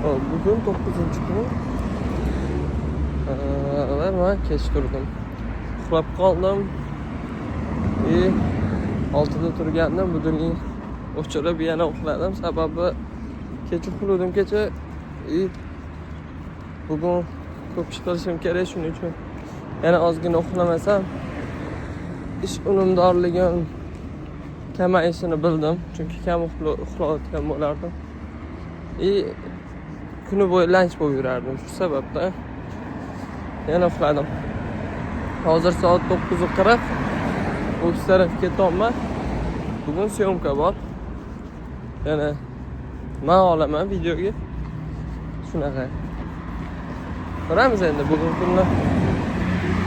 Bugün 9-kun. Va men kech turdim. Uxlab qoldim. 6da turgandim, budilni o'chirib yana uxladim. Sababi kech uxladim kecha. Bugun ko'p ish qilishim kerak, shuning uchun yana ozgina uxlamasam ish unumdorligim kamayishini bildim. Chunki kam uxlayotgan bo'lardim. Kuni bo'yi lanch bo'lib yurardim. Shu sababdan yana uxladim. Hozir soat 9:40. Ofis tarafga ketyapman. Bugun syomka bor. Yana men olaman videoga. Shunaqa. Ko'ramiz endi bugun kunni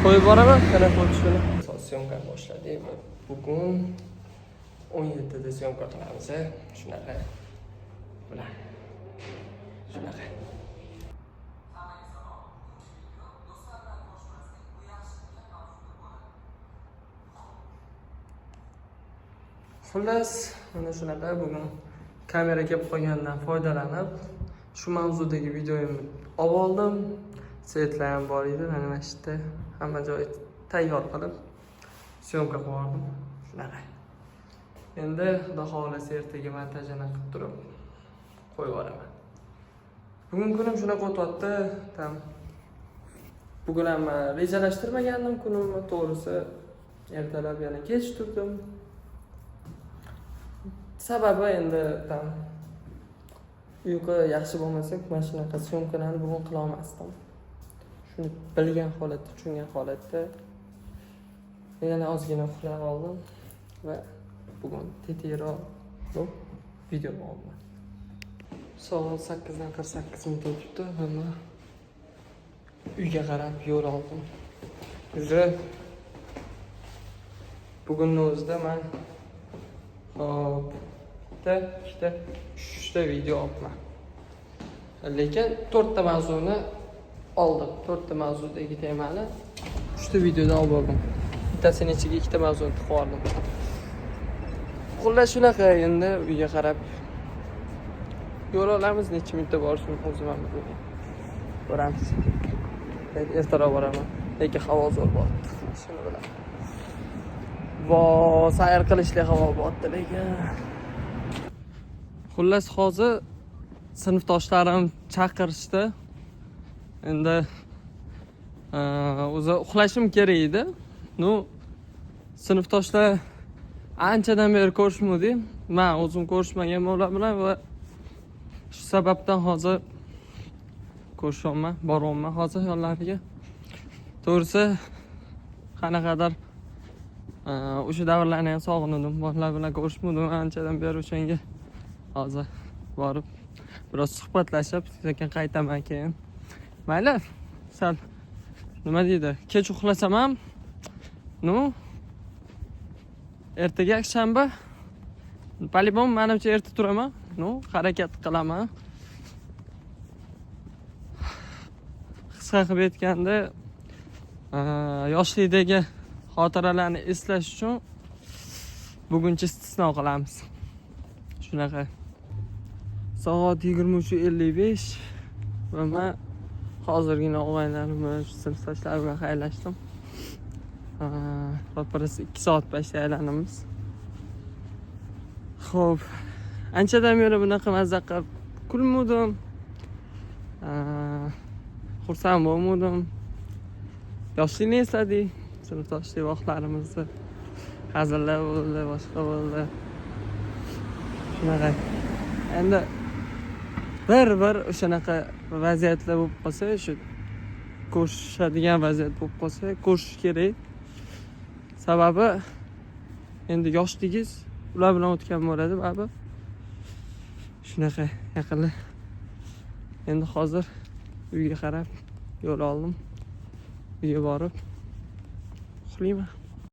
qo'yib boraman, qana ko'rishini. Syomka boshladik. Bugun 17da syomka qilamiz. Shunaqa. Bular. Shunaqa. Xullas, mana shunaqa bugun kamera kelib qolgandan foydalanib, shu mavzudagi videoyimni olib oldim. Setlar ham bor edi, mana bu yerda hamma joy tayyor qilib syomka qildim. Shunaqa. Endi xudo xolasa ertaga montajini qilib turib qo'yib yuboraman. Bugun kunim shunaqa o'tyapti. Bugun ham rejalashtirmagandim kunimni, to'g'risi ertalab yana kech turdim. Sababi endi uyqu yaxshi bo'lmasa, mana shunaqa syomkalarni bugun qila olmasdim. Shuni bilgan holatda, tushungan holatda yana ozgina uxlab oldim va bugun tetikroq video olaman. Soat 8:48 o'tibdi va men uyga qarab yo'l oldim. O'zi bugunning o'zida men 3ta video olibman. Lekin 4ta mavzuni oldim. 4ta mavzudagi temani 3ta videoda olib bordim. Bittasining ichiga 2ta mavzuni tiqib oldim. Xullas shunaqa, endi uyga qarab yo'l olamiz. Necha minutda borishim o'zim ham bilmayman. Ko'ramiz. Ertaroq boraman. Lekin havo zo'r bo'lyapti. Shuni bilaman. Sayr qilishli havo bo'lyapti lekin. Xullas hozir sinfdoshlarim chaqirishdi. Endi o'zi uxlashim kerak edi. Sinfdoshlar anchadan beri ko'rishmadik. Men o'zim ko'rishmagan ular bilan va shu sababdan hozir ko'rishyapman, boryapman hozir yonlariga. To'g'risi qanaqadir o'sha davrlarni ham sog'indim. Bolalar bilan ko'rishmadim anchadan beri, o'shanga hozir borib biroz suhbatlashib, sekin qaytaman keyin. Mayli, sal nima deydi? Kech uxlasam ham, ertaga shanba. Palibon menimcha erta turaman. Harakat qilaman. Qisqa qilib aytganda, yoshlikdagi xotiralarni eslash uchun buguncha istisno qilamiz. Shunaqa. Soat 23:55 va men hozirgina o'g'aylarim bilan sinfdoshlar bilan xayrlashdim. Ro'parasi 2 soat pashta aylanamiz. Xo'p, anchadan beri bunaqa mazza qilib kulmadim. Xursand bo'lmadim. Yoshlikni esladik, sinfdoshlik vaqtlarimizni. Hazillar bo'ldi, boshqa bo'ldi. Shunaqa. Endi bir o'shanaqa vaziyatlar bo'lib qolsa, shu ko'rishadigan vaziyat bo'lib qolsa, ko'rishish kerak. Sababi endi yoshligingiz ular bilan o'tgan bo'ladi, baribir. Shunaqa yaqinlar. Endi hozir uyga qarab yo'l oldim. Uyga borib uxlayman.